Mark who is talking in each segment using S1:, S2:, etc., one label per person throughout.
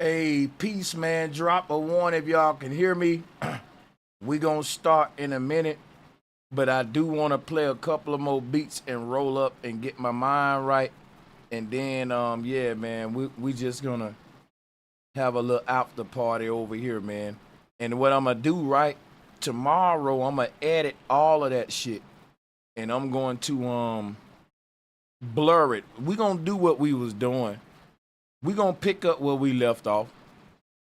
S1: Hey, peace, man. Drop a one if y'all can hear me. We gonna start in a minute, but I do want to play a couple of more beats and roll up and get my mind right. And then, yeah, man, we just gonna have a little after party over here, man. And what I'm gonna do, right, tomorrow, I'm gonna edit all of that shit, and I'm going to blur it. We gonna do what we was doing. We gonna pick up where we left off.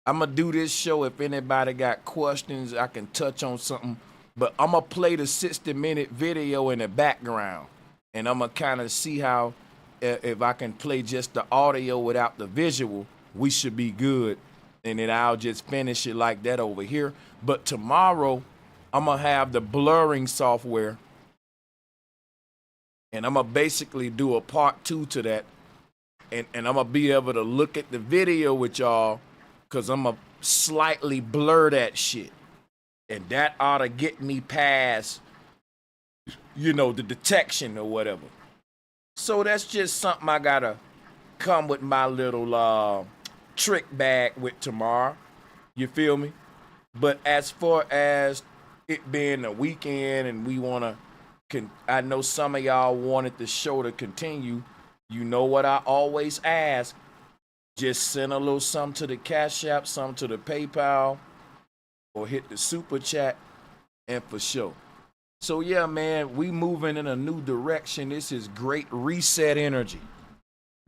S1: I'm gonna do this show. If anybody got questions, I can touch on something. But I'm gonna play the 60-minute video in the background, and I'm gonna kind of see how, if I can play just the audio without the visual, we should be good. And then I'll just finish it like that over here. But tomorrow, I'm gonna have the blurring software, and I'm gonna basically do a part 2 to that. And I'm going to be able to look at the video with y'all, because I'm going to slightly blur that shit. And that ought to get me past, the detection or whatever. So that's just something I got to come with my little trick bag with tomorrow. You feel me? But as far as it being the weekend and we want to, I know some of y'all wanted the show to continue. You know what I always ask, just send a little something to the Cashapp, something to the PayPal, or hit the super chat, and for sure. So yeah, man, we moving in a new direction. This is great reset energy.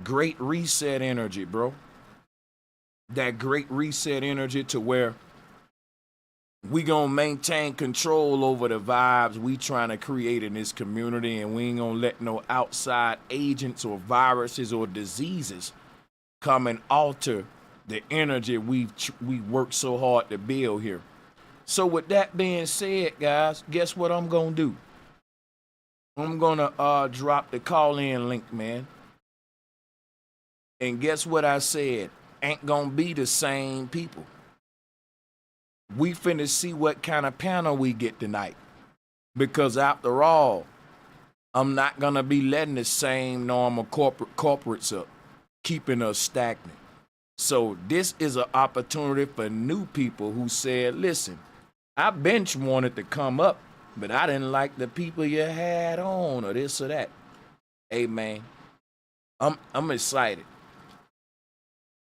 S1: Great reset energy, bro. That great reset energy to where we gonna maintain control over the vibes we trying to create in this community, and we ain't gonna let no outside agents or viruses or diseases come and alter the energy we worked so hard to build here. So with that being said, guys, guess what I'm gonna do? I'm gonna drop the call-in link, man. And guess what I said? Ain't gonna be the same people. We finna see what kind of panel we get tonight. Because after all, I'm not gonna be letting the same normal corporates up, keeping us stagnant. So this is an opportunity for new people who said, listen, I bench wanted to come up, but I didn't like the people you had on or this or that. Hey man, I'm excited.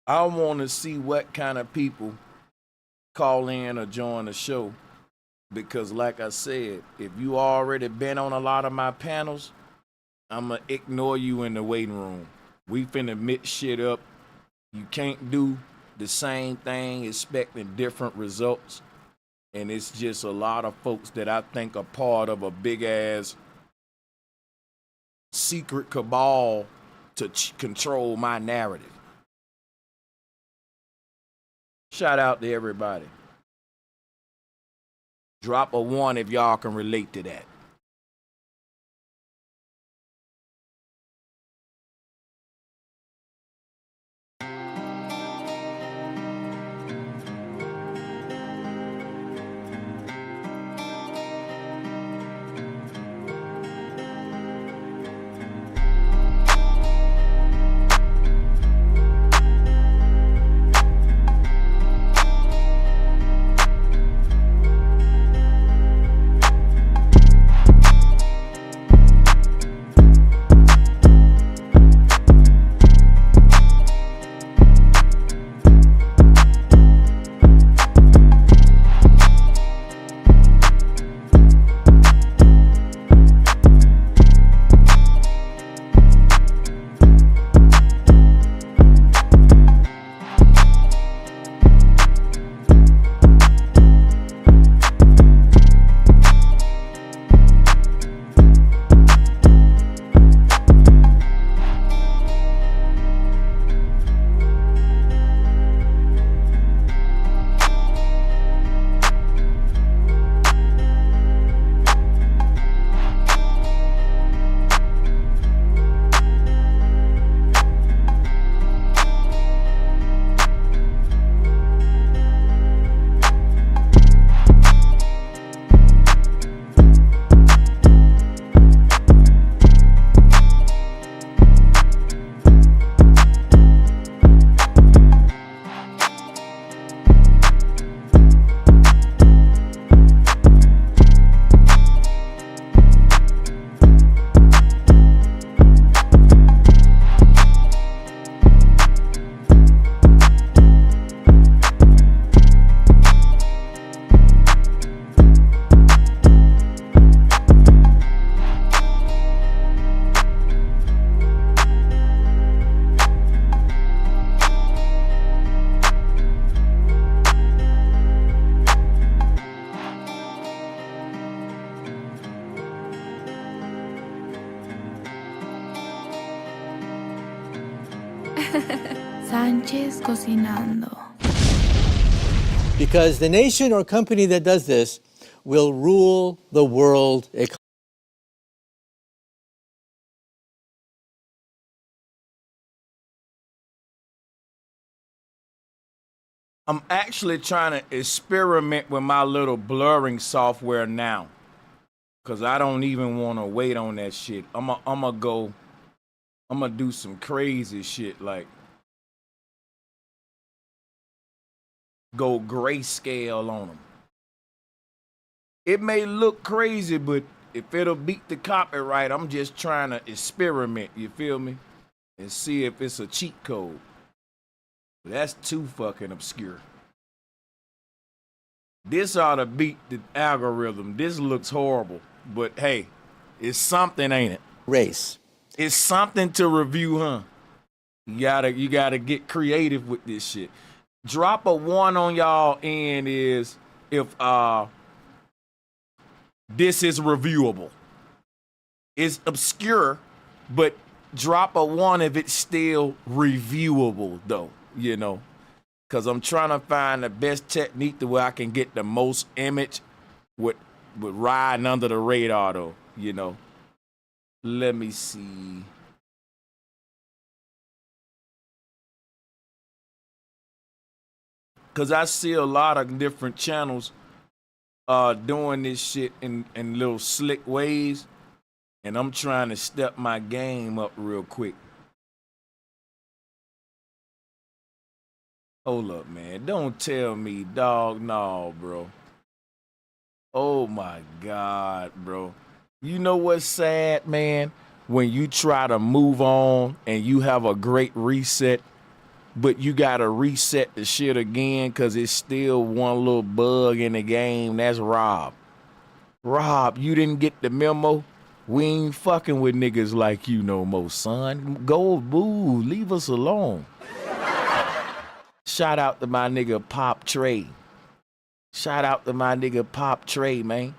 S1: I wanna see what kind of people call in or join the show, because like I said, if you already been on a lot of my panels, I'm gonna ignore you in the waiting room. We finna mix shit up. You can't do the same thing expecting different results, and it's just a lot of folks that I think are part of a big ass secret cabal to control my narrative. Shout out to everybody. Drop a one if y'all can relate to that.
S2: Sanchez cocinando.
S3: Because the nation or company that does this will rule the world economy.
S1: I'm actually trying to experiment with my little blurring software now. Cause I don't even want to wait on that shit. I'm gonna do some crazy shit like go grayscale on them. It may look crazy, but if it'll beat the copyright, I'm just trying to experiment, you feel me? And see if it's a cheat code. That's too fucking obscure. This ought to beat the algorithm. This looks horrible, but hey, it's something, ain't it?
S3: Race.
S1: It's something to review, huh? You gotta get creative with this shit. Drop a 1 on y'all end is if this is reviewable. It's obscure, but drop a 1 if it's still reviewable though, you know. Cause I'm trying to find the best technique to where I can get the most image with riding under the radar though, you know. Let me see. Cause I see a lot of different channels doing this shit in little slick ways. And I'm trying to step my game up real quick. Hold up, man. Don't tell me, dog. No, bro. Oh my God, bro. You know what's sad, man? When you try to move on and you have a great reset, but you gotta reset the shit again because it's still one little bug in the game. That's Rob. Rob, you didn't get the memo? We ain't fucking with niggas like you no more, son. Go boo, leave us alone. Shout out to my nigga Pop Trey. Shout out to my nigga Pop Trey, man.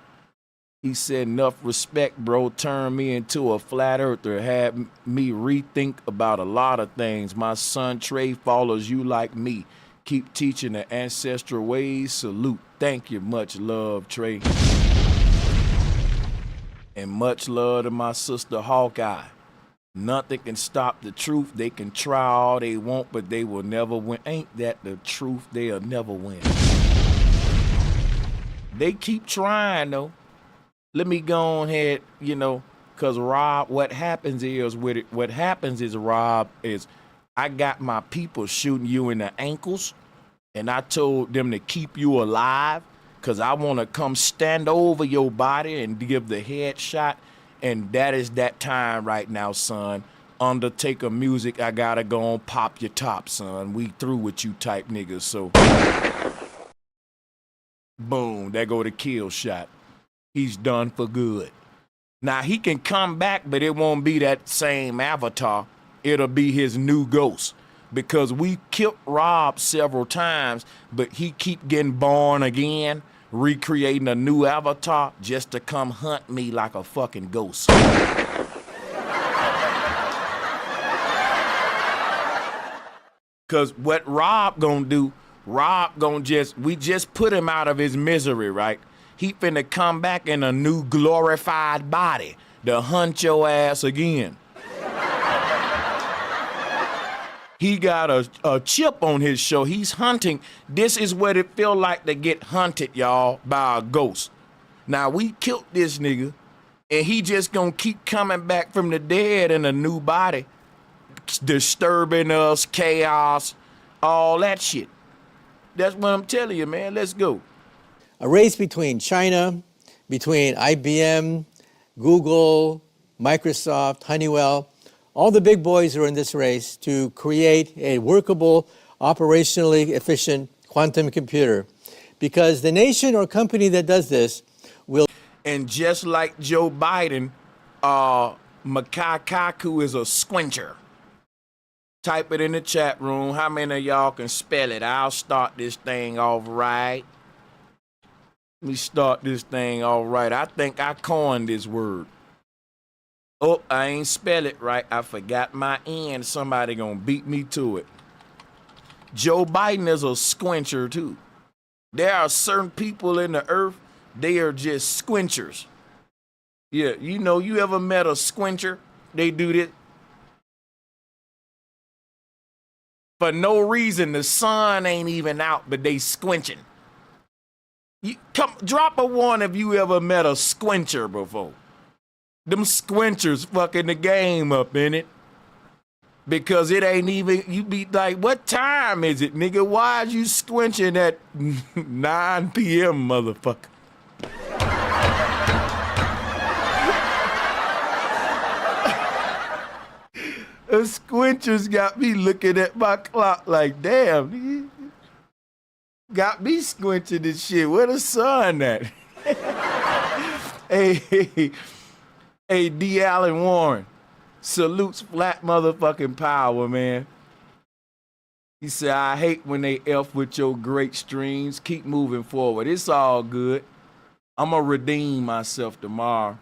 S1: He said, enough respect, bro. Turned me into a flat earther. Had me rethink about a lot of things. My son Trey follows you like me. Keep teaching the ancestral ways. Salute. Thank you. Much love, Trey. And much love to my sister Hawkeye. Nothing can stop the truth. They can try all they want, but they will never win. Ain't that the truth? They'll never win. They keep trying, though. Let me go ahead, you know, because Rob, what happens is, Rob, is I got my people shooting you in the ankles, and I told them to keep you alive because I want to come stand over your body and give the headshot. And that is that time right now, son. Undertaker music, I gotta go and pop your top, son. We through with you type niggas, so. Boom, there go the kill shot. He's done for good. Now, he can come back, but it won't be that same avatar. It'll be his new ghost. Because we killed Rob several times, but he keep getting born again, recreating a new avatar just to come hunt me like a fucking ghost. Because what Rob gonna do, we just put him out of his misery, right? He finna come back in a new glorified body to hunt your ass again. He got a chip on his show. He's hunting. This is what it feel like to get hunted, y'all, by a ghost. Now, we killed this nigga, and he just gonna keep coming back from the dead in a new body, disturbing us, chaos, all that shit. That's what I'm telling you, man. Let's go.
S3: A race between China, between IBM, Google, Microsoft, Honeywell. All the big boys are in this race to create a workable, operationally efficient quantum computer. Because the nation or company that does this will...
S1: And just like Joe Biden, Makakaku is a squincher. Type it in the chat room. How many of y'all can spell it? I'll start this thing off right. Let me start this thing all right. I think I coined this word. Oh, I ain't spell it right. I forgot my N. Somebody gonna beat me to it. Joe Biden is a squincher too. There are certain people in the earth, they are just squinchers. Yeah, you ever met a squincher? They do this for no reason. The sun ain't even out, but they squinching. You come drop a one if you ever met a squincher before. Them squinchers fucking the game up in it. Because it ain't even, you be like, what time is it, nigga? Why is you squinching at 9 p.m., motherfucker? The squinchers got me looking at my clock like, damn, nigga. Got me squinching this shit. Where the sun at? Hey, D. Allen Warren. Salutes flat motherfucking power, man. He said, I hate when they F with your great streams. Keep moving forward. It's all good. I'm going to redeem myself tomorrow.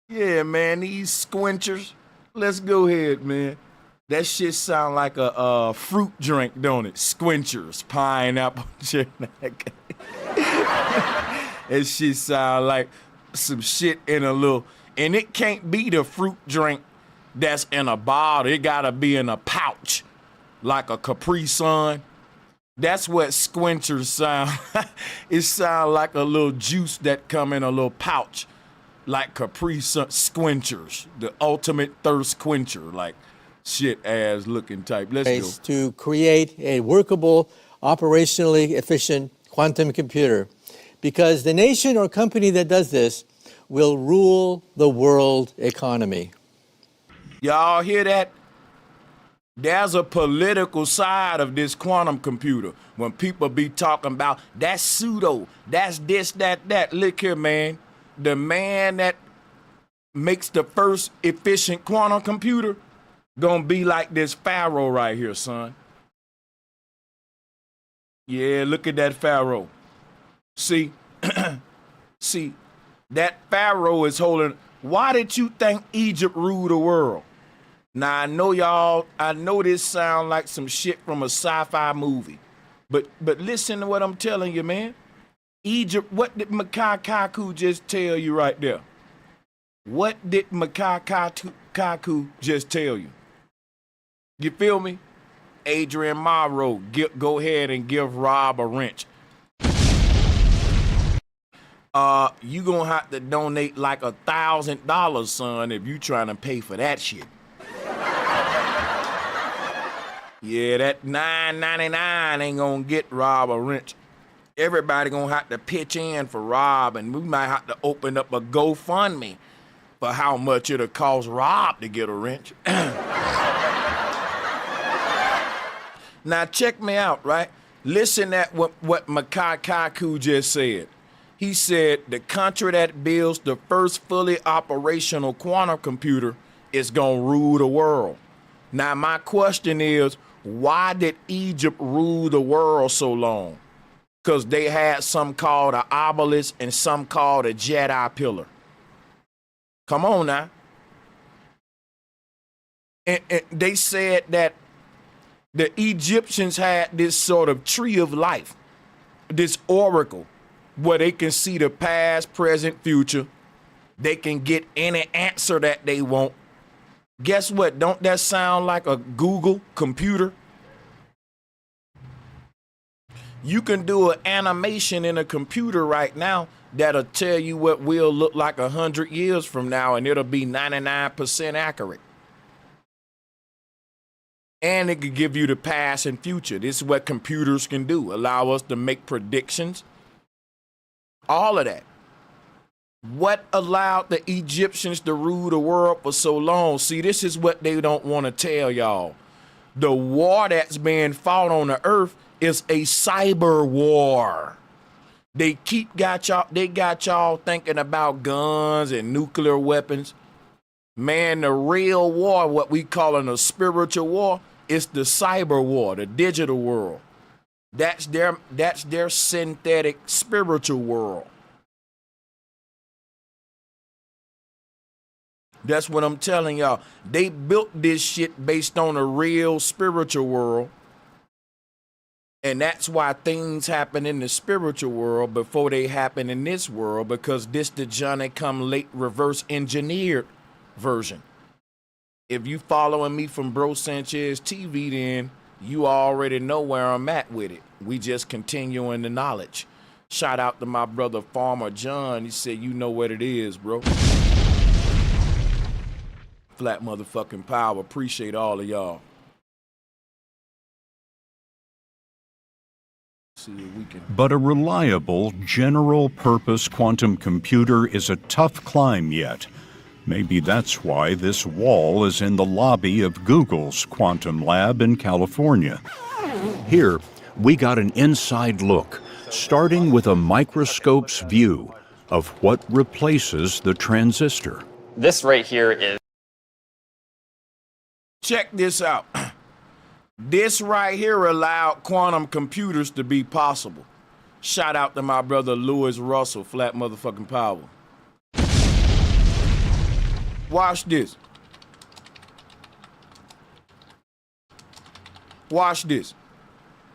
S1: Yeah, man, these squinchers. Let's go ahead, man. That shit sound like a fruit drink, don't it? Squinchers, pineapple. That shit sound like some shit in a little, and it can't be the fruit drink that's in a bottle. It gotta be in a pouch, like a Capri Sun. That's what squinchers sound. It sound like a little juice that come in a little pouch, like Capri Sun. Squinchers, the ultimate thirst quencher, like shit ass looking type. Let's go.
S3: To create a workable, operationally efficient quantum computer, because the nation or company that does this will rule the world economy.
S1: Y'all hear that? There's a political side of this quantum computer. When people be talking about that's pseudo, that's this, that. Look here, man. The man that makes the first efficient quantum computer gonna be like this pharaoh right here, son. Yeah, look at that pharaoh. See, see, that pharaoh is holding. Why did you think Egypt ruled the world? Now, I know this sound like some shit from a sci-fi movie, but listen to what I'm telling you, man. Egypt, what did Makai Kaku just tell you right there? What did Makai Kaku just tell you? You feel me? Adrian Morrow, go ahead and give Rob a wrench. You gonna have to donate like $1,000, son, if you trying to pay for that shit. Yeah, that $9.99 ain't gonna get Rob a wrench. Everybody gonna have to pitch in for Rob, and we might have to open up a GoFundMe for how much it'll cost Rob to get a wrench. Now check me out, right? Listen at what Makai Kaku just said. He said the country that builds the first fully operational quantum computer is gonna rule the world. Now my question is, why did Egypt rule the world so long? Because they had some called an obelisk and some called a Jedi pillar. Come on now. And they said that the Egyptians had this sort of tree of life, this oracle, where they can see the past, present, future. They can get any answer that they want. Guess what? Don't that sound like a Google computer? You can do an animation in a computer right now that'll tell you what will look like 100 years from now, and it'll be 99% accurate. And it could give you the past and future. This is what computers can do. Allow us to make predictions. All of that. What allowed the Egyptians to rule the world for so long? See, this is what they don't want to tell y'all. The war that's being fought on the earth is a cyber war. They got y'all thinking about guns and nuclear weapons. Man, the real war, what we calling a spiritual war, is the cyber war, the digital world. That's their synthetic spiritual world. That's what I'm telling y'all. They built this shit based on a real spiritual world. And that's why things happen in the spiritual world before they happen in this world, because this the Johnny come late reverse engineered version. If you following me from Bro Sanchez TV, then you already know where I'm at with it. We just continuing the knowledge. Shout out to my brother Farmer John. He said, you know what it is, bro. Flat motherfucking power. Appreciate all of y'all. See if we can.
S2: But a reliable, general-purpose quantum computer is a tough climb yet. Maybe that's why this wall is in the lobby of Google's quantum lab in California. Here, we got an inside look, starting with a microscope's view of what replaces the transistor.
S4: This right here is...
S1: Check this out. This right here allowed quantum computers to be possible. Shout out to my brother Lewis Russell, flat motherfucking power. Watch this. Watch this.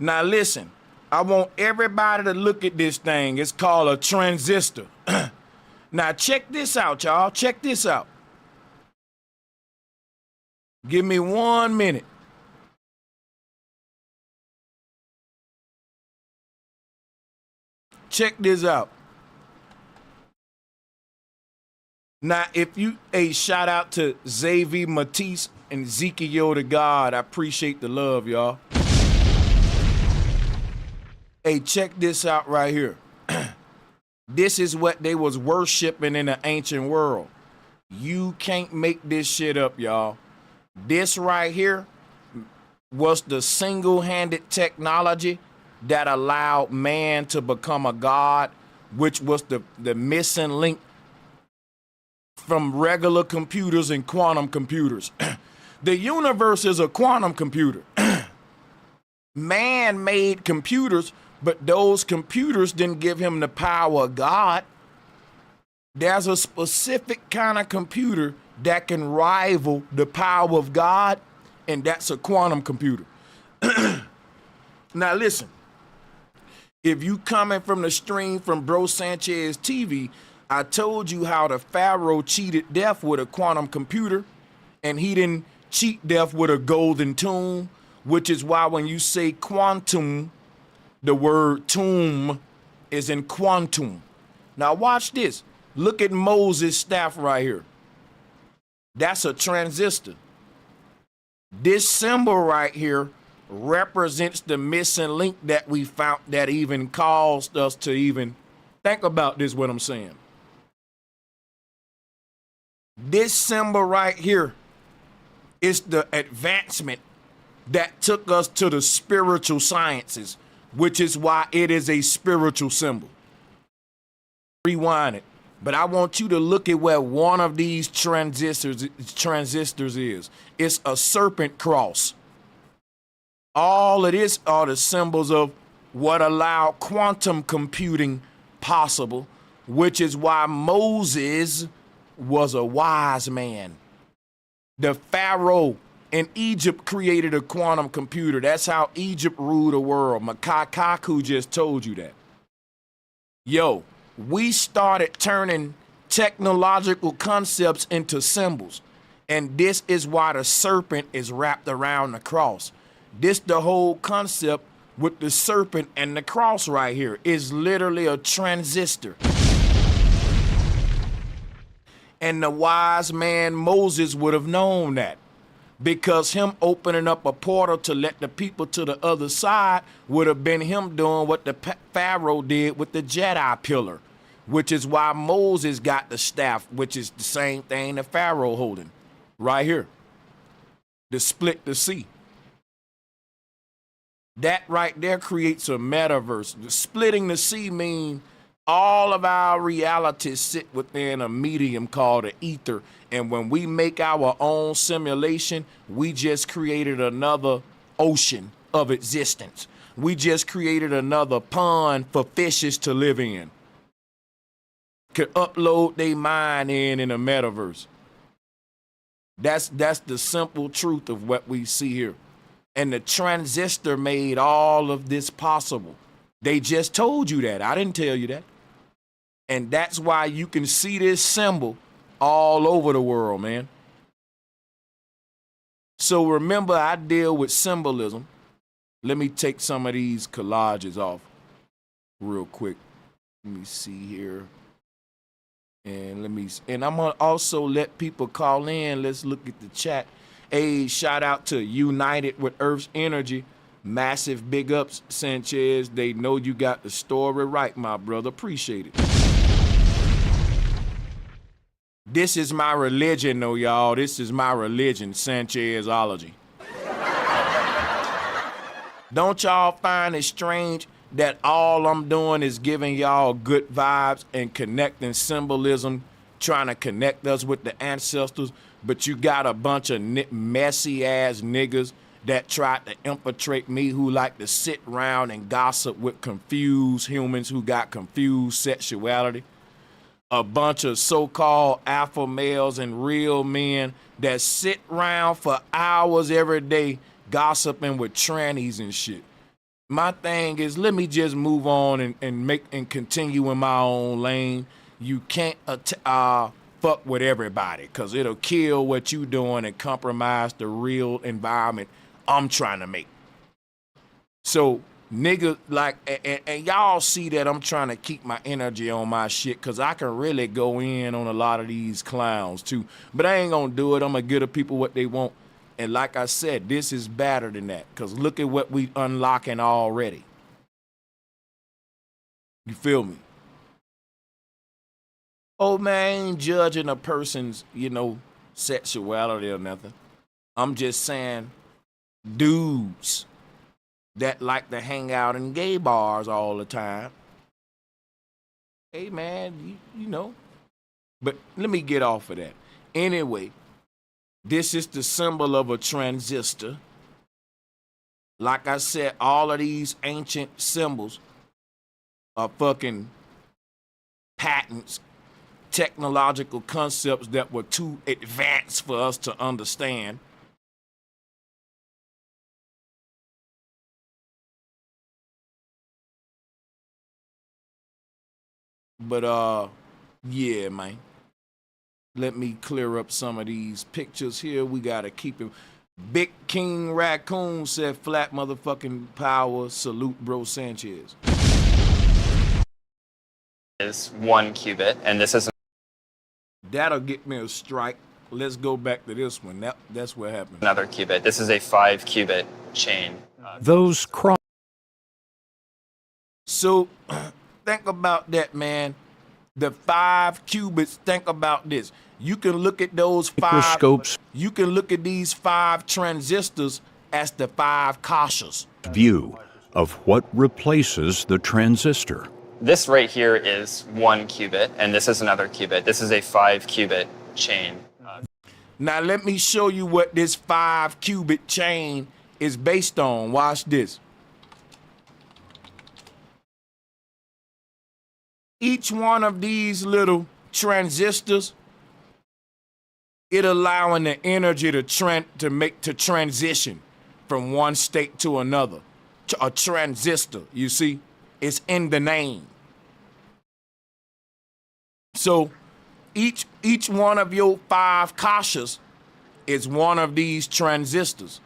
S1: Now listen, I want everybody to look at this thing. It's called a transistor. Now check this out, y'all. Check this out. Give me 1 minute. Check this out. Now, if you, a shout out to Xavier Matisse and Ezekiel the God. I appreciate the love, y'all. Hey, check this out right here. This is what they was worshiping in the ancient world. You can't make this shit up, y'all. This right here was the single-handed technology that allowed man to become a god, which was the missing link from regular computers and quantum computers. The universe is a quantum computer. Man made computers, but those computers didn't give him the power of God. There's a specific kind of computer that can rival the power of God, and that's a quantum computer. Now listen, if you coming from the stream from Bro Sanchez TV, I told you how the Pharaoh cheated death with a quantum computer, and he didn't cheat death with a golden tomb, which is why when you say quantum, the word tomb is in quantum. Now watch this. Look at Moses' staff right here. That's a transistor. This symbol right here represents the missing link that we found that even caused us to even think about this, what I'm saying. This symbol right here is the advancement that took us to the spiritual sciences, which is why it is a spiritual symbol. Rewind it. But I want you to look at where one of these transistors is. It's a serpent cross. All of this are the symbols of what allowed quantum computing possible, which is why Moses was a wise man. The Pharaoh in Egypt created a quantum computer. That's how Egypt ruled the world. Makakaku just told you that. Yo, we started turning technological concepts into symbols. And this is why the serpent is wrapped around the cross. This the whole concept with the serpent and the cross right here is literally a transistor. And the wise man Moses would have known that, because him opening up a portal to let the people to the other side would have been him doing what the Pharaoh did with the Jedi pillar, which is why Moses got the staff, which is the same thing the Pharaoh holding right here, to split the sea. That right there creates a metaverse. Splitting the sea means all of our realities sit within a medium called the ether. And when we make our own simulation, we just created another ocean of existence. We just created another pond for fishes to live in. Could upload their mind in a metaverse. That's the simple truth of what we see here. And the transistor made all of this possible. They just told you that. I didn't tell you that. And that's why you can see this symbol all over the world, man. So remember, I deal with symbolism. Let me take some of these collages off real quick. Let me see here. And I'm gonna also let people call in. Let's look at the chat. Hey, shout out to United with Earth's Energy. Massive big ups, Sanchez. They know you got the story right, my brother. Appreciate it. This is my religion, though, y'all. This is my religion, Sanchezology. Don't y'all find it strange that all I'm doing is giving y'all good vibes and connecting symbolism, trying to connect us with the ancestors, but you got a bunch of messy-ass niggas that tried to infiltrate me, who like to sit around and gossip with confused humans who got confused sexuality. A bunch of so-called alpha males and real men that sit around for hours every day gossiping with trannies and shit. My thing is, let me just move on and continue in my own lane. You can't fuck with everybody, because it'll kill what you doing and compromise the real environment I'm trying to make. So nigga, like, and y'all see that I'm trying to keep my energy on my shit, because I can really go in on a lot of these clowns too. But I ain't gonna do it. I'm gonna give the people what they want. And like I said, this is better than that, because look at what we unlocking already. You feel me? Oh man, I ain't judging a person's, sexuality or nothing. I'm just saying, dudes that like to hang out in gay bars all the time. Hey man, you know. But let me get off of that. Anyway, this is the symbol of a transistor. Like I said, all of these ancient symbols are fucking patents, technological concepts that were too advanced for us to understand. But yeah, man. Let me clear up some of these pictures here. We gotta keep it. Big King Raccoon said, flat motherfucking power. Salute, bro Sanchez.
S4: Is 1 qubit, and this is
S1: That'll get me a strike. Let's go back to this one. That's what happened.
S4: another qubit. This is a 5 qubit chain.
S2: Those
S1: So think about that, man. The 5 qubits, think about this. You can look at those 5
S2: microscopes
S1: You can look at these 5 transistors as the 5 kashas.
S2: view of what replaces the transistor.
S4: This right here is 1 qubit, and this is another qubit. This is a 5 qubit chain.
S1: Now let me show you what this 5 qubit chain is based on. Watch this. Each one of these little transistors, it allowing the energy to transition from one state to another. A transistor, you see, it's in the name. So each one of your 5 kashas is one of these transistors,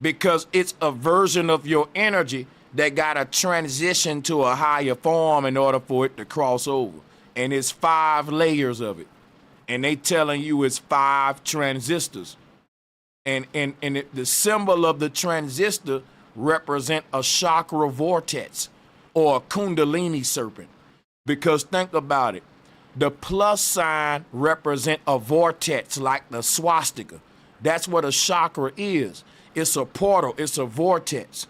S1: because it's a version of your energy that got to transition to a higher form in order for it to cross over. And it's 5 layers of it. And they telling you it's 5 transistors. And the symbol of the transistor represent a chakra vortex or a kundalini serpent. Because think about it. The plus sign represent a vortex like the swastika. That's what a chakra is. It's a portal. It's a vortex.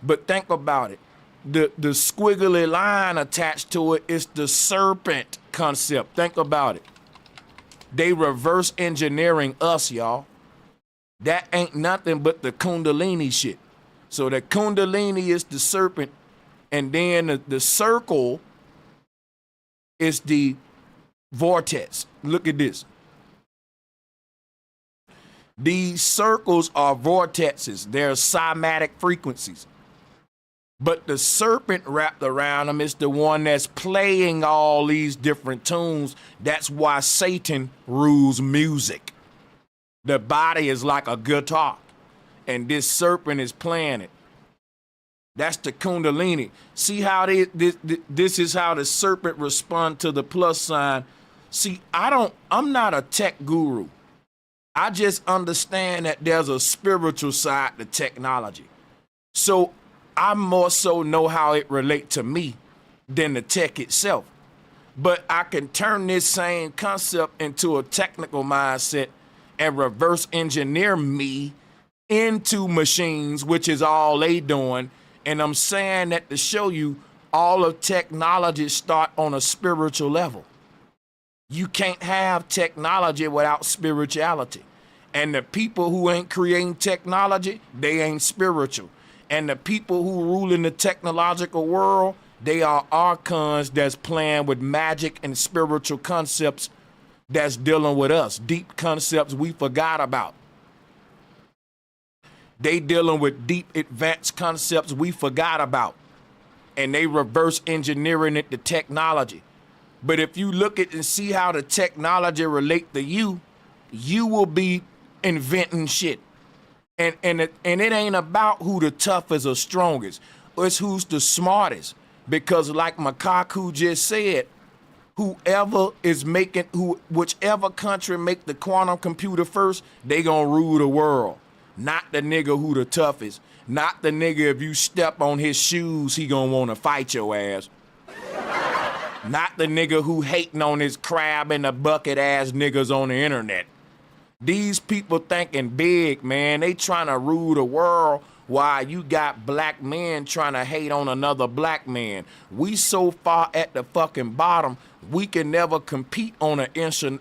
S1: But think about it. The squiggly line attached to it is the serpent concept. Think about it. They reverse engineering us, y'all. That ain't nothing but the kundalini shit. So the kundalini is the serpent, and then the circle is the vortex. Look at this. These circles are vortexes. They're cymatic frequencies. But the serpent wrapped around them is the one that's playing all these different tunes. That's why Satan rules music. The body is like a guitar, and this serpent is playing it. That's the Kundalini. See how this is how the serpent responds to the plus sign. See, I'm not a tech guru. I just understand that there's a spiritual side to technology. So I more so know how it relates to me than the tech itself. But I can turn this same concept into a technical mindset and reverse engineer me into machines, which is all they doing. And I'm saying that to show you all of technology start on a spiritual level. You can't have technology without spirituality. And the people who ain't creating technology, they ain't spiritual. And the people who rule in the technological world, they are archons that's playing with magic and spiritual concepts that's dealing with us, deep concepts we forgot about. They dealing with deep advanced concepts we forgot about. And they reverse engineering it to technology. But if you look at and see how the technology relate to you, you will be inventing shit. And it ain't about who the toughest or strongest. It's who's the smartest. Because like Makaku just said, whichever country make the quantum computer first, they gonna rule the world. Not the nigga who the toughest. Not the nigga if you step on his shoes, he gonna wanna fight your ass. Not the nigga who hating on his crab in the bucket ass niggas on the internet. These people thinking big, man. They trying to rule the world while you got black men trying to hate on another black man. We so far at the fucking bottom, we can never compete on an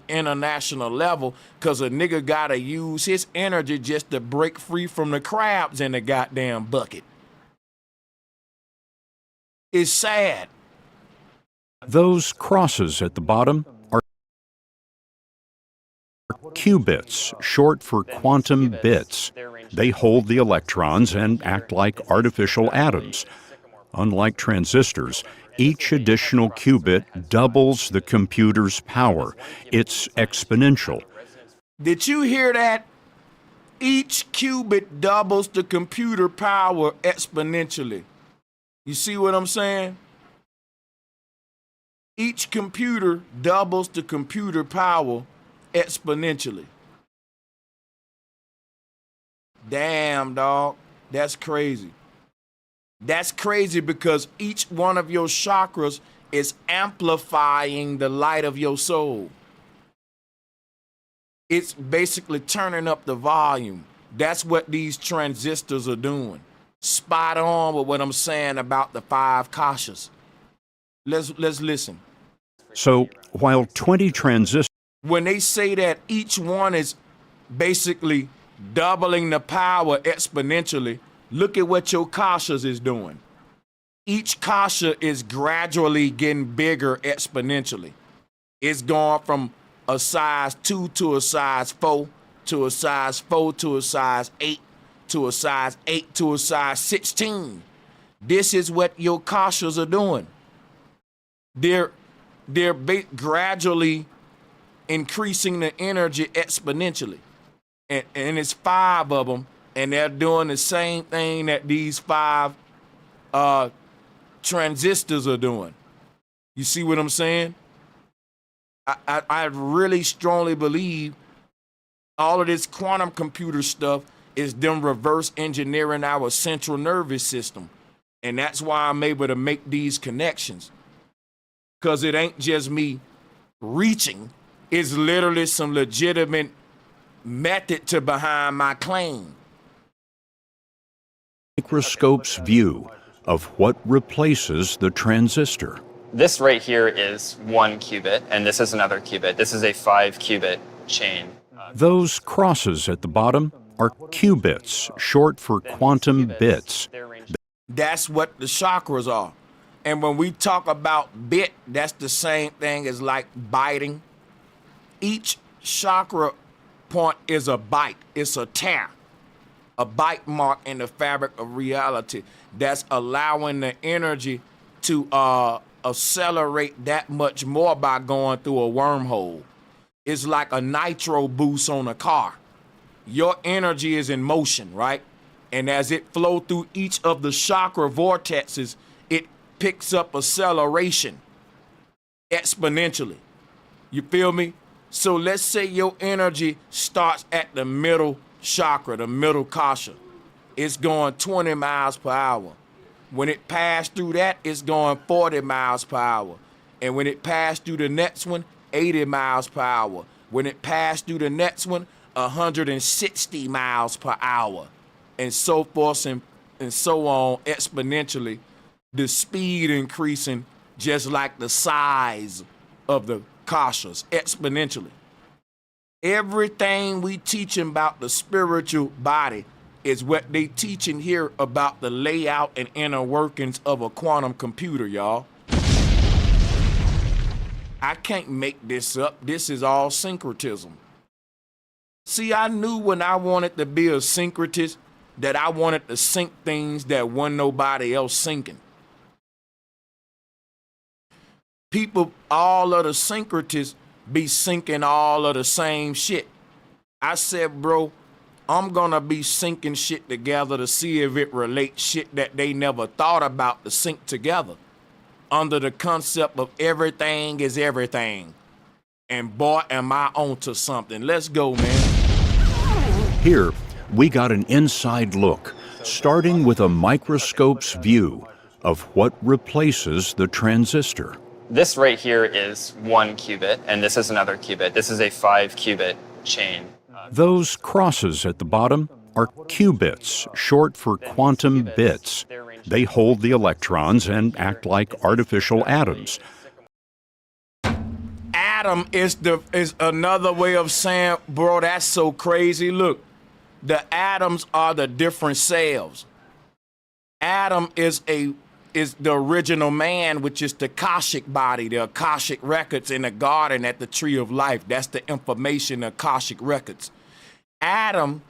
S1: international level because a nigga gotta use his energy just to break free from the crabs in the goddamn bucket. It's sad.
S2: Those crosses at the bottom are qubits, short for quantum bits. They hold the electrons and act like artificial atoms. Unlike transistors, each additional qubit doubles the computer's power. It's exponential.
S1: Did you hear that? Each qubit doubles the computer power exponentially. You see what I'm saying? Each computer doubles the computer power exponentially. Damn, dog. That's crazy. That's crazy because each one of your chakras is amplifying the light of your soul. It's basically turning up the volume. That's what these transistors are doing. Spot on with what I'm saying about the 5 kashas. Let's listen.
S2: So while 20 transistors...
S1: When they say that each one is basically doubling the power exponentially, look at what your kashas is doing. Each kasha is gradually getting bigger exponentially. It's going from a size 2 to a size 4 to a size 4 to a size 8 to a size 8 to a size 16. This is what your kashas are doing. They're gradually increasing the energy exponentially. And it's 5 of them, and they're doing the same thing that these 5 transistors are doing. You see what I'm saying? I really strongly believe all of this quantum computer stuff is them reverse engineering our central nervous system. And that's why I'm able to make these connections. Because it ain't just me reaching. It's literally some legitimate method to behind my claim.
S2: Microscope's view of what replaces the transistor.
S4: This right here is 1 qubit, and this is another qubit. This is a 5 qubit chain.
S2: Those crosses at the bottom are qubits, short for quantum bits.
S1: That's what the chakras are. And when we talk about bit, that's the same thing as like biting. Each chakra point is a bite. It's a tear, a bite mark in the fabric of reality that's allowing the energy to accelerate that much more by going through a wormhole. It's like a nitro boost on a car. Your energy is in motion, right? And as it flows through each of the chakra vortexes, it picks up acceleration exponentially. You feel me? So let's say your energy starts at the middle chakra, the middle kasha. It's going 20 miles per hour. When it passed through that, it's going 40 miles per hour. And when it passed through the next one, 80 miles per hour. When it passed through the next one, 160 miles per hour. And so forth and so on exponentially. The speed increasing just like the size of the kashas exponentially. Everything we teaching about the spiritual body is what they teaching here about the layout and inner workings of a quantum computer, y'all. I can't make this up. This is all syncretism. See, I knew when I wanted to be a syncretist that I wanted to sync things that wasn't nobody else syncing. People, all of the syncretists be syncing all of the same shit. I said, bro, I'm gonna be syncing shit together to see if it relates shit that they never thought about to sync together under the concept of everything is everything. And boy, am I onto something. Let's go, man.
S2: Here, we got an inside look, starting with a microscope's view of what replaces the transistor.
S4: This right here is 1 qubit, and this is another qubit. This is a 5 qubit chain.
S2: Those crosses at the bottom are qubits, short for quantum bits. They hold the electrons and act like artificial atoms.
S1: Atom is another way of saying, bro, that's so crazy. Look, the atoms are the different cells. Atom is the original man, which is the Akashic body, the Akashic records in the garden at the tree of life. That's the information, the Akashic records. Atom,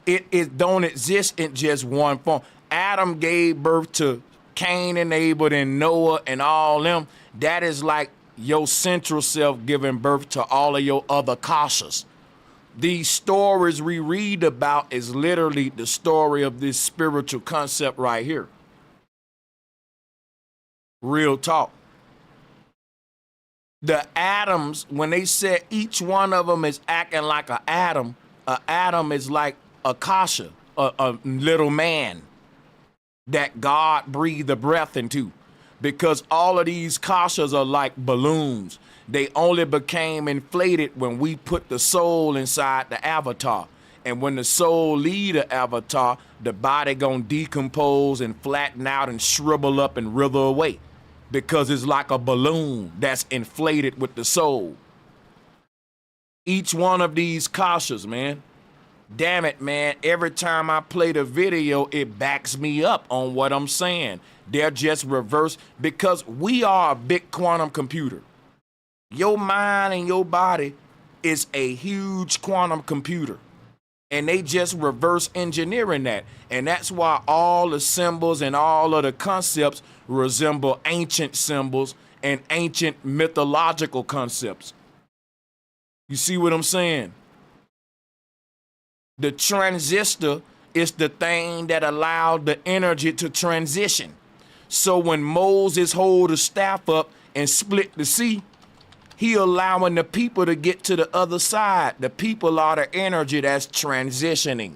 S1: it don't exist in just one form. Adam gave birth to Cain and Abel and Noah and all them. That is like your central self giving birth to all of your other kashas. These stories we read about is literally the story of this spiritual concept right here. Real talk. The atoms, when they said each one of them is acting like an atom is like a kasha, a little man that God breathed the breath into. Because all of these kashas are like balloons. They only became inflated when we put the soul inside the avatar. And when the soul leave the avatar, the body gonna decompose and flatten out and shrivel up and wither away. Because it's like a balloon that's inflated with the soul. Each one of these kashas, man. Damn it, man. Every time I play the video, it backs me up on what I'm saying. They're just reverse because we are a big quantum computer. Your mind and your body is a huge quantum computer. And they just reverse engineering that. And that's why all the symbols and all of the concepts resemble ancient symbols and ancient mythological concepts. You see what I'm saying? The transistor is the thing that allowed the energy to transition. So when Moses hold the staff up and split the sea, he allowing the people to get to the other side. The people are the energy that's transitioning.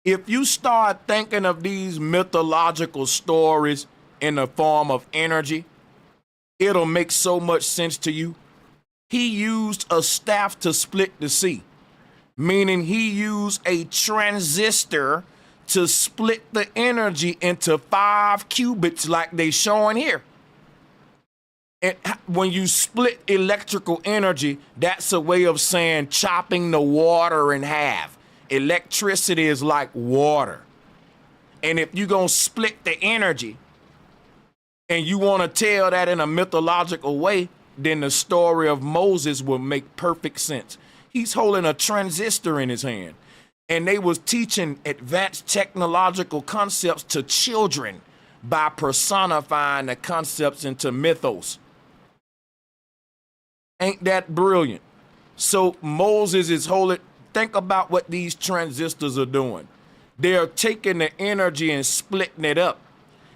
S1: If you start thinking of these mythological stories in the form of energy, it'll make so much sense to you. He used a staff to split the sea, meaning he used a transistor to split the energy into 5 qubits like they showing here. And when you split electrical energy, that's a way of saying chopping the water in half. Electricity is like water. And if you're going to split the energy and you want to tell that in a mythological way, then the story of Moses will make perfect sense. He's holding a transistor in his hand, and they was teaching advanced technological concepts to children by personifying the concepts into mythos. Ain't that brilliant? So Moses is holding, think about what these transistors are doing. They're taking the energy and splitting it up.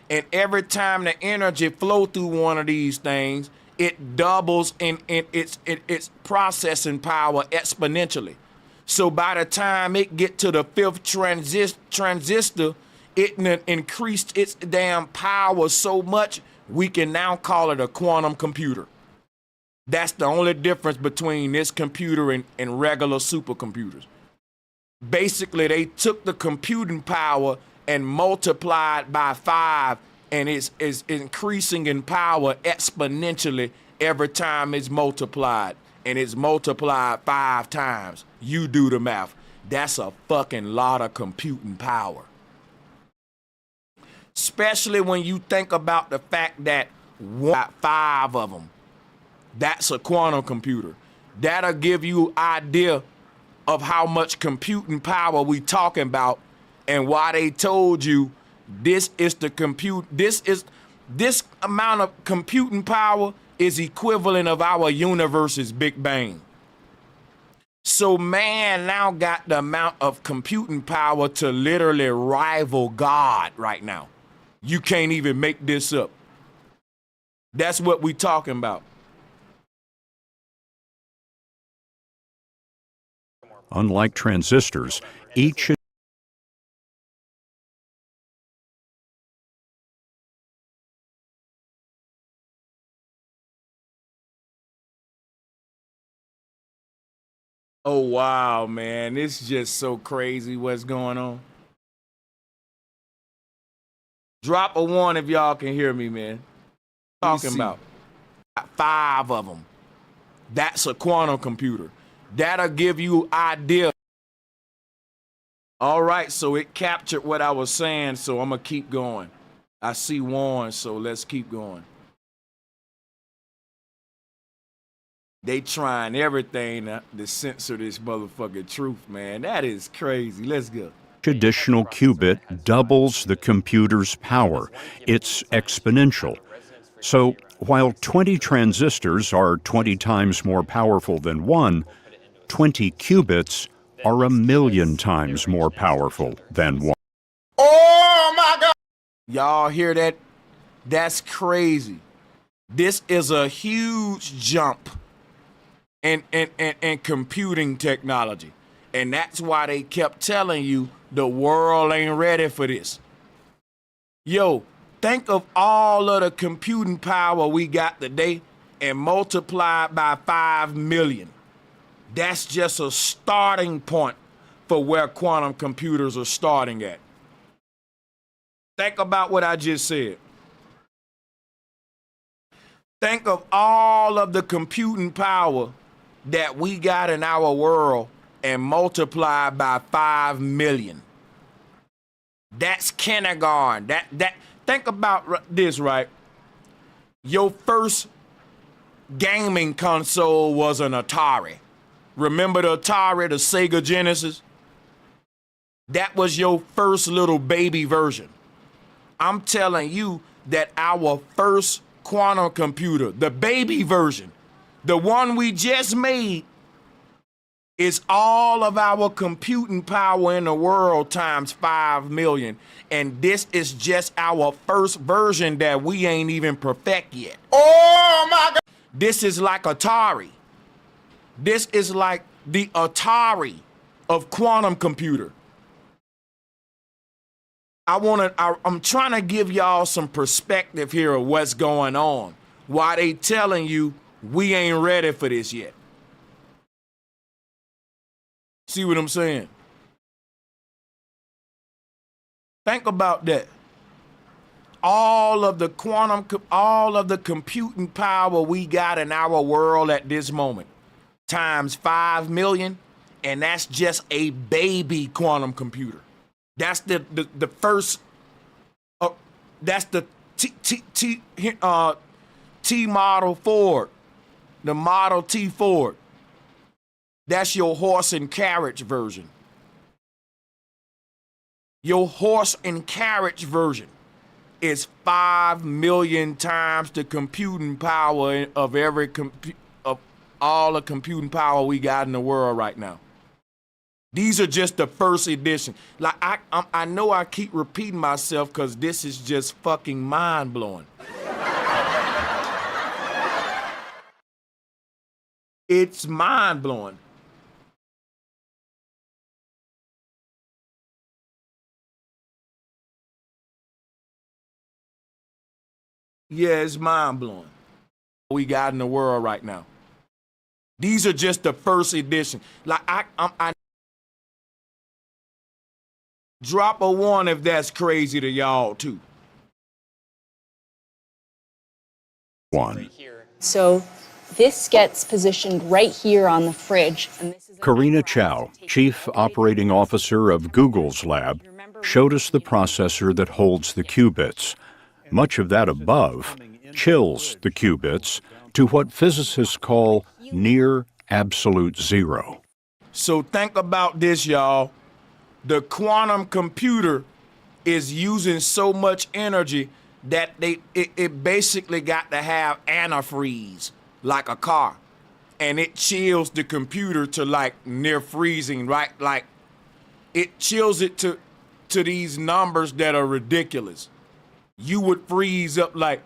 S1: And every time the energy flow through one of these things, it doubles in its processing power exponentially. So by the time it get to the fifth transistor, it increased its damn power so much, we can now call it a quantum computer. That's the only difference between this computer and regular supercomputers. Basically, they took the computing power and multiplied by 5, and it's increasing in power exponentially every time it's multiplied, and it's multiplied 5 times. You do the math. That's a fucking lot of computing power. Especially when you think about the fact that 5 of them, that's a quantum computer. That'll give you an idea of how much computing power we talking about, and why they told you this amount of computing power is equivalent of our universe's Big Bang. So man now got the amount of computing power to literally rival God right now. You can't even make this up. That's what we talking about.
S2: Unlike transistors, each
S1: Oh, wow, man. It's just so crazy what's going on. Drop a 1 if y'all can hear me, man. Talking about 5 of them. That's a quantum computer. That'll give you an idea. All right, so it captured what I was saying, so I'm going to keep going. I see 1, so let's keep going. They trying everything to censor this motherfucking truth, man. That is crazy. Let's go.
S2: additional qubit doubles the computer's power. It's exponential. So while 20 transistors are 20 times more powerful than 1, 20 qubits are 1,000,000 times more powerful than 1.
S1: Oh my God! Y'all hear that? That's crazy. This is a huge jump in computing technology. And that's why they kept telling you the world ain't ready for this. Yo, think of all of the computing power we got today and multiply it by 5 million. That's just a starting point for where quantum computers are starting at. Think about what I just said. Think of all of the computing power that we got in our world and multiply by 5 million. That's kindergarten. That think about this, right? Your first gaming console was an Atari. Remember the Atari, the Sega Genesis? That was your first little baby version. I'm telling you that our first quantum computer, the baby version, the one we just made, is all of our computing power in the world times 5 million. And this is just our first version that we ain't even perfect yet. Oh my God! This is like Atari. This is like the Atari of quantum computer. I'm trying to give y'all some perspective here of what's going on. Why they telling you we ain't ready for this yet. See what I'm saying? Think about that. All of the computing power we got in our world at this moment times 5 million, and that's just a baby quantum computer. That's the first. That's the T model Ford. The Model T Ford. That's your horse and carriage version. Your horse and carriage version is 5 million times the computing power of all the computing power we got in the world right now. These are just the first edition. Like I know I keep repeating myself because this is just fucking mind blowing. It's mind blowing. Yeah, it's mind blowing. We got in the world right now. These are just the first edition. Like I drop a one if that's crazy to y'all too.
S2: One.
S5: So this gets positioned right here on the fridge. And this is
S2: Karina Chow, Chief Operating Officer of Google's lab, showed us the processor that holds the qubits. Much of that above chills the qubits to what physicists call near absolute zero.
S1: So think about this, y'all. The quantum computer is using so much energy that it basically got to have antifreeze like a car. And it chills the computer to like near freezing, right? Like it chills it to these numbers that are ridiculous. You would freeze up. Like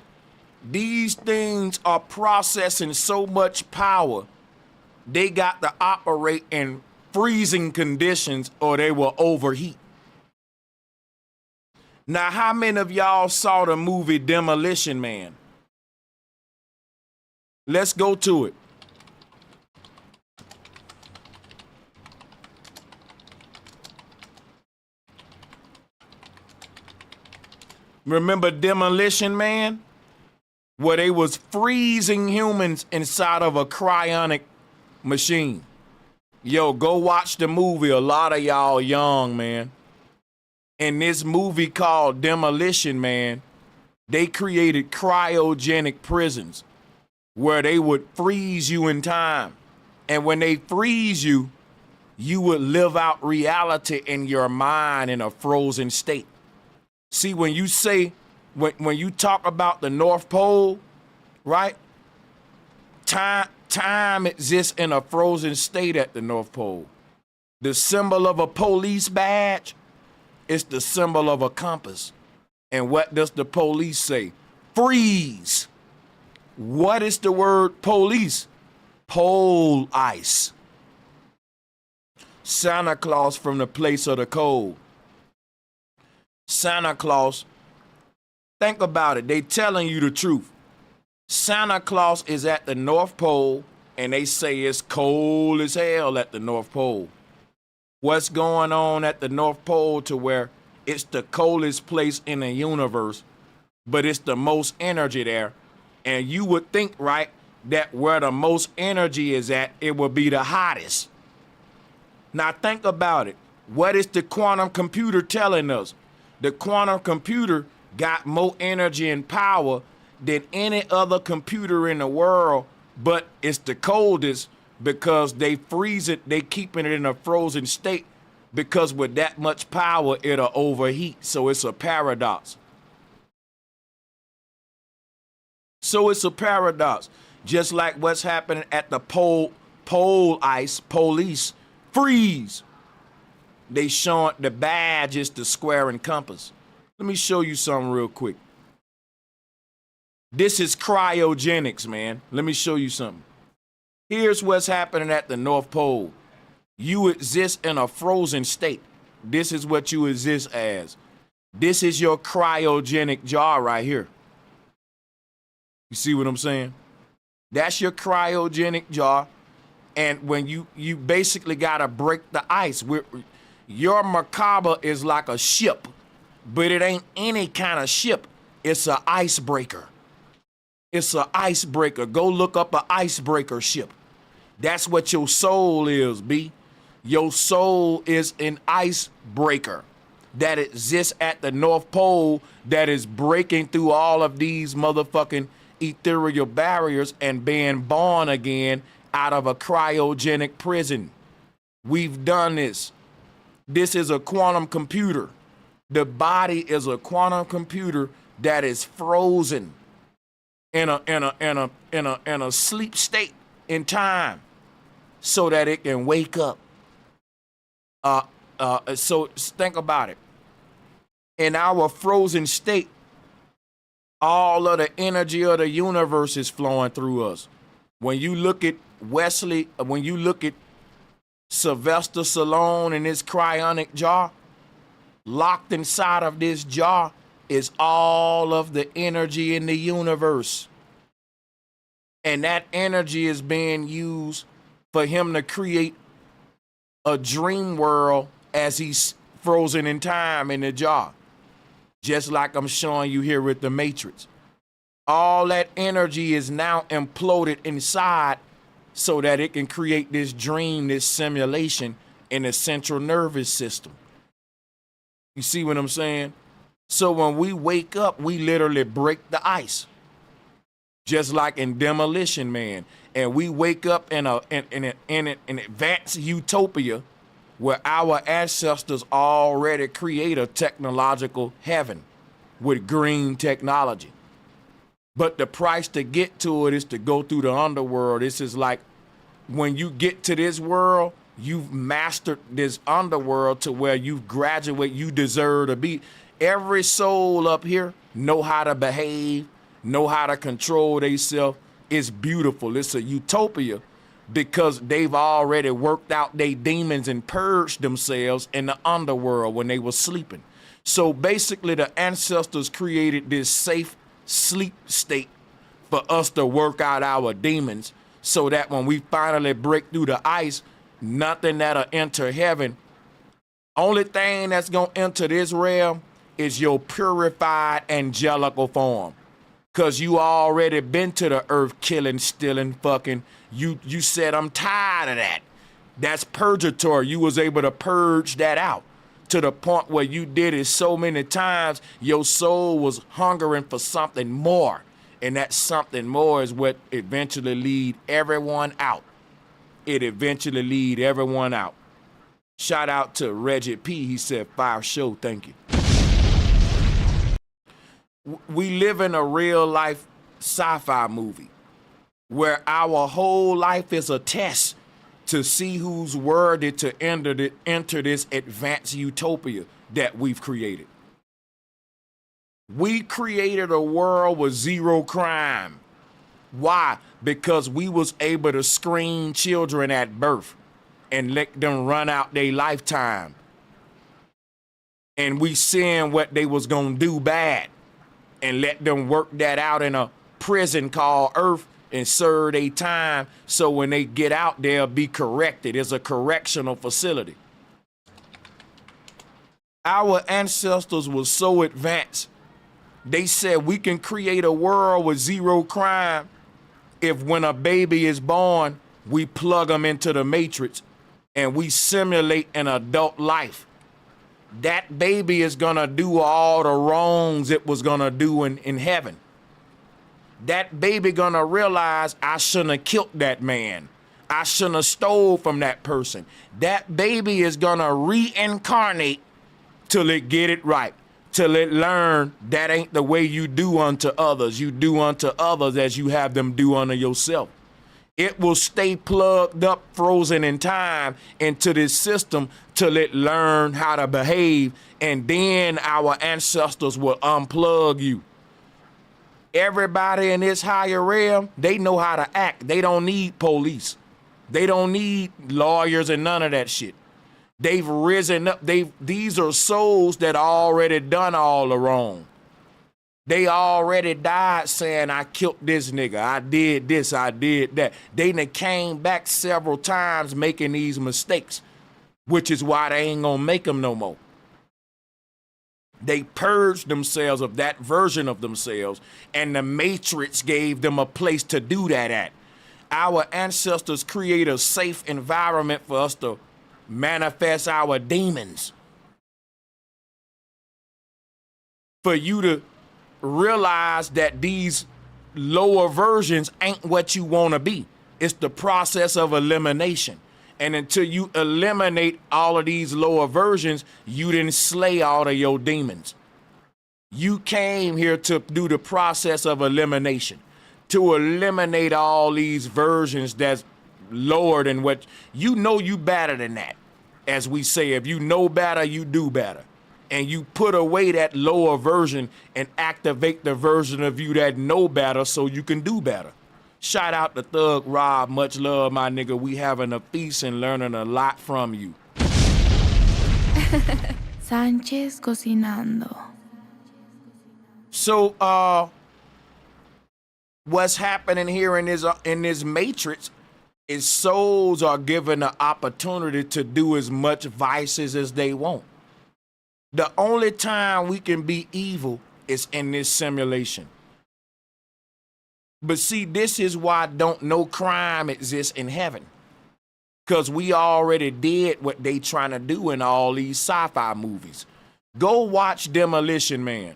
S1: these things are processing so much power, they got to operate in freezing conditions or they will overheat. Now, how many of y'all saw the movie Demolition Man? Let's go to it. Remember Demolition Man? Where they was freezing humans inside of a cryonic machine. Yo, go watch the movie. A lot of y'all young, man. In this movie called Demolition Man, they created cryogenic prisons where they would freeze you in time. And when they freeze you, you would live out reality in your mind in a frozen state. See, when you say, when you talk about the North Pole, right? Time exists in a frozen state at the North Pole. The symbol of a police badge is the symbol of a compass. And what does the police say? Freeze. What is the word police? Pole ice. Santa Claus from the place of the cold. Santa Claus, think about it. They telling you the truth. Santa Claus is at the North Pole and they say it's cold as hell at the North Pole. What's going on at the North Pole to where it's the coldest place in the universe, but it's the most energy there? And you would think, right, that where the most energy is at, it would be the hottest. Now think about it. What is the quantum computer telling us? The quantum computer got more energy and power than any other computer in the world, but it's the coldest because they freeze it, they keeping it in a frozen state because with that much power, it'll overheat. So it's a paradox. So it's a paradox. Just like what's happening at the pole ice, police, freeze. They showing the badge is the square and compass. Let me show you something real quick. This is cryogenics, man. Let me show you something. Here's what's happening at the North Pole. You exist in a frozen state. This is what you exist as. This is your cryogenic jar right here. You see what I'm saying? That's your cryogenic jar. And when you basically got to break the ice. Your Merkaba is like a ship, but it ain't any kind of ship. It's an icebreaker. It's an icebreaker. Go look up an icebreaker ship. That's what your soul is, B. Your soul is an icebreaker that exists at the North Pole that is breaking through all of these motherfucking ethereal barriers and being born again out of a cryogenic prison. We've done this. This is a quantum computer. The body is a quantum computer that is frozen in a sleep state in time so that it can wake up. So think about it. In our frozen state, all of the energy of the universe is flowing through us. When you look at Wesley, when you look at Sylvester Stallone in his cryonic jar, locked inside of this jar is all of the energy in the universe. And that energy is being used for him to create a dream world as he's frozen in time in the jar. Just like I'm showing you here with the Matrix. All that energy is now imploded inside so that it can create this dream, this simulation in the central nervous system. You see what I'm saying? So when we wake up, we literally break the ice. Just like in Demolition Man. And we wake up in an advanced utopia where our ancestors already create a technological heaven with green technology. But the price to get to it is to go through the underworld. This is like when you get to this world, you've mastered this underworld to where you graduate, you deserve to be. Every soul up here know how to behave, know how to control themselves. It's beautiful. It's a utopia because they've already worked out their demons and purged themselves in the underworld when they were sleeping. So basically the ancestors created this safe sleep state for us to work out our demons so that when we finally break through the ice, nothing that'll enter heaven. Only thing that's gonna enter this realm is your purified angelical form. Cause you already been to the earth killing, stealing, fucking. You said, I'm tired of that. That's purgatory. You was able to purge that out to the point where you did it so many times, your soul was hungering for something more. And that something more is what eventually lead everyone out. It eventually lead everyone out. Shout out to Reggie P. He said, fire show, thank you. We live in a real life sci-fi movie where our whole life is a test to see who's worthy to enter this advanced utopia that we've created. We created a world with zero crime. Why? Because we was able to screen children at birth and let them run out their lifetime. And we seeing what they was gonna do bad and let them work that out in a prison called Earth and serve their time so when they get out, they'll be corrected. It's a correctional facility. Our ancestors were so advanced, they said we can create a world with zero crime if when a baby is born, we plug them into the matrix and we simulate an adult life. That baby is gonna do all the wrongs it was gonna do in heaven. That baby gonna realize I shouldn't have killed that man. I shouldn't have stole from that person. That baby is gonna reincarnate till it get it right, till it learn that ain't the way you do unto others. You do unto others as you have them do unto yourself. It will stay plugged up, frozen in time into this system till it learn how to behave, and then our ancestors will unplug you. Everybody in this higher realm, they know how to act. They don't need police. They don't need lawyers and none of that shit. They've risen up. These are souls that already done all the wrong. They already died saying, I killed this nigga, I did this, I did that. They done came back several times making these mistakes, which is why they ain't gonna make them no more. They purged themselves of that version of themselves, and the Matrix gave them a place to do that at. Our ancestors create a safe environment for us to manifest our demons. For you to realize that these lower versions ain't what you want to be. It's the process of elimination. And until you eliminate all of these lower versions, you didn't slay all of your demons. You came here to do the process of elimination, to eliminate all these versions that's lower than what you know. You better than that. As we say, if you know better, you do better. And you put away that lower version and activate the version of you that know better so you can do better. Shout out to Thug Rob. Much love, my nigga. We having a feast and learning a lot from you.
S6: Sanchez cocinando.
S1: So, what's happening here in this matrix is souls are given the opportunity to do as much vices as they want. The only time we can be evil is in this simulation. But see, this is why no crime exists in heaven. Because we already did what they trying to do in all these sci-fi movies. Go watch Demolition Man.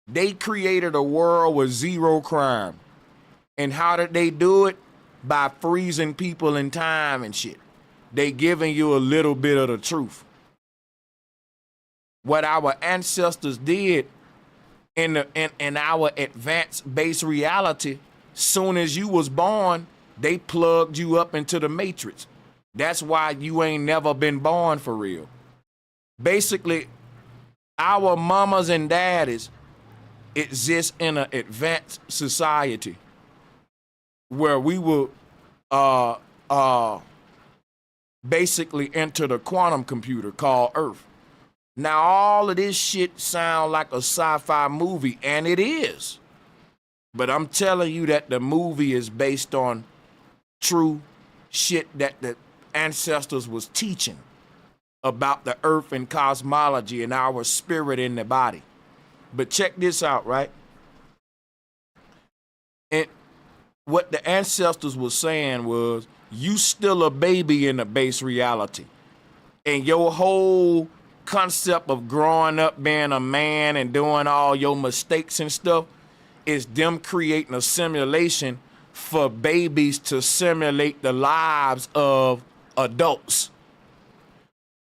S1: They created a world with zero crime. And how did they do it? By freezing people in time and shit. They giving you a little bit of the truth. What our ancestors did in our advanced base reality, soon as you was born, they plugged you up into the matrix. That's why you ain't never been born for real. Basically, our mamas and daddies exist in an advanced society where we will basically enter the quantum computer called Earth. Now, all of this shit sound like a sci-fi movie, and it is. But I'm telling you that the movie is based on true shit that the ancestors was teaching about the earth and cosmology and our spirit in the body. But check this out, right? And what the ancestors was saying was, you still a baby in the base reality. And your whole concept of growing up being a man and doing all your mistakes and stuff is them creating a simulation for babies to simulate the lives of adults.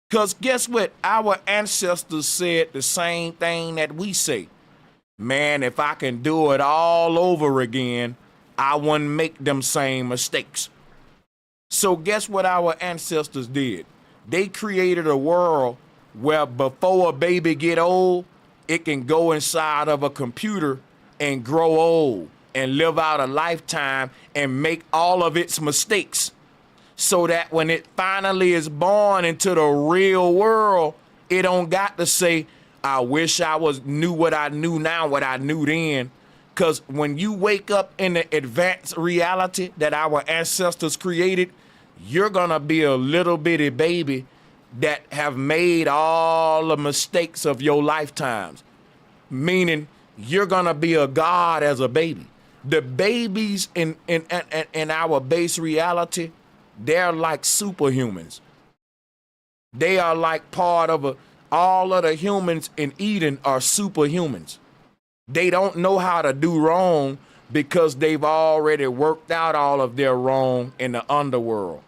S1: Because guess what? Our ancestors said the same thing that we say. Man, if I can do it all over again, I wouldn't make them same mistakes. So guess what our ancestors did? They created a world where before a baby get old, it can go inside of a computer and grow old and live out a lifetime and make all of its mistakes, so that when it finally is born into the real world, it don't got to say, I wish I knew what I knew now, what I knew then. Because when you wake up in the advanced reality that our ancestors created, you're gonna be a little bitty baby that have made all the mistakes of your lifetimes. Meaning you're gonna be a god as a baby. The babies in our base reality, they're like superhumans. They are like part of all of the humans in Eden are superhumans. They don't know how to do wrong because they've already worked out all of their wrong in the underworld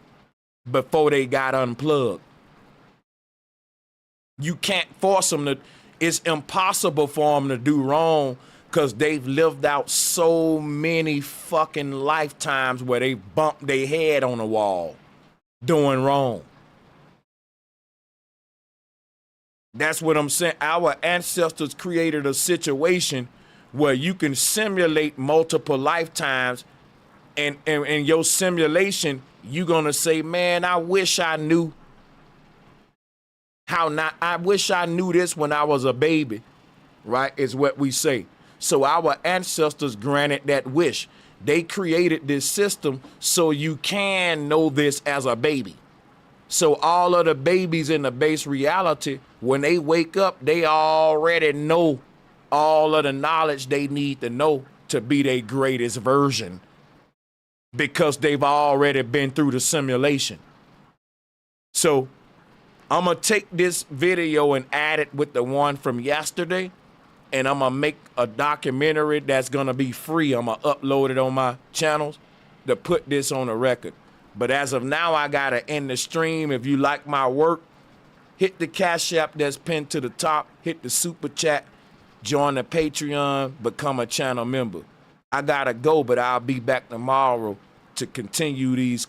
S1: before they got unplugged. You can't force them to, it's impossible for them to do wrong because they've lived out so many fucking lifetimes where they bumped their head on the wall doing wrong. That's what I'm saying. Our ancestors created a situation where you can simulate multiple lifetimes, and in your simulation, you're gonna say, man, I wish I knew I wish I knew this when I was a baby, right? Is what we say. So our ancestors granted that wish. They created this system so you can know this as a baby. So all of the babies in the base reality, when they wake up, they already know all of the knowledge they need to know to be their greatest version, because they've already been through the simulation. So I'm gonna take this video and add it with the one from yesterday, and I'm gonna make a documentary that's gonna be free. I'm gonna upload it on my channels to put this on the record. But as of now, I gotta end the stream. If you like my work, hit the Cash App that's pinned to the top, hit the super chat, join the Patreon, become a channel member. I gotta go, but I'll be back tomorrow to continue these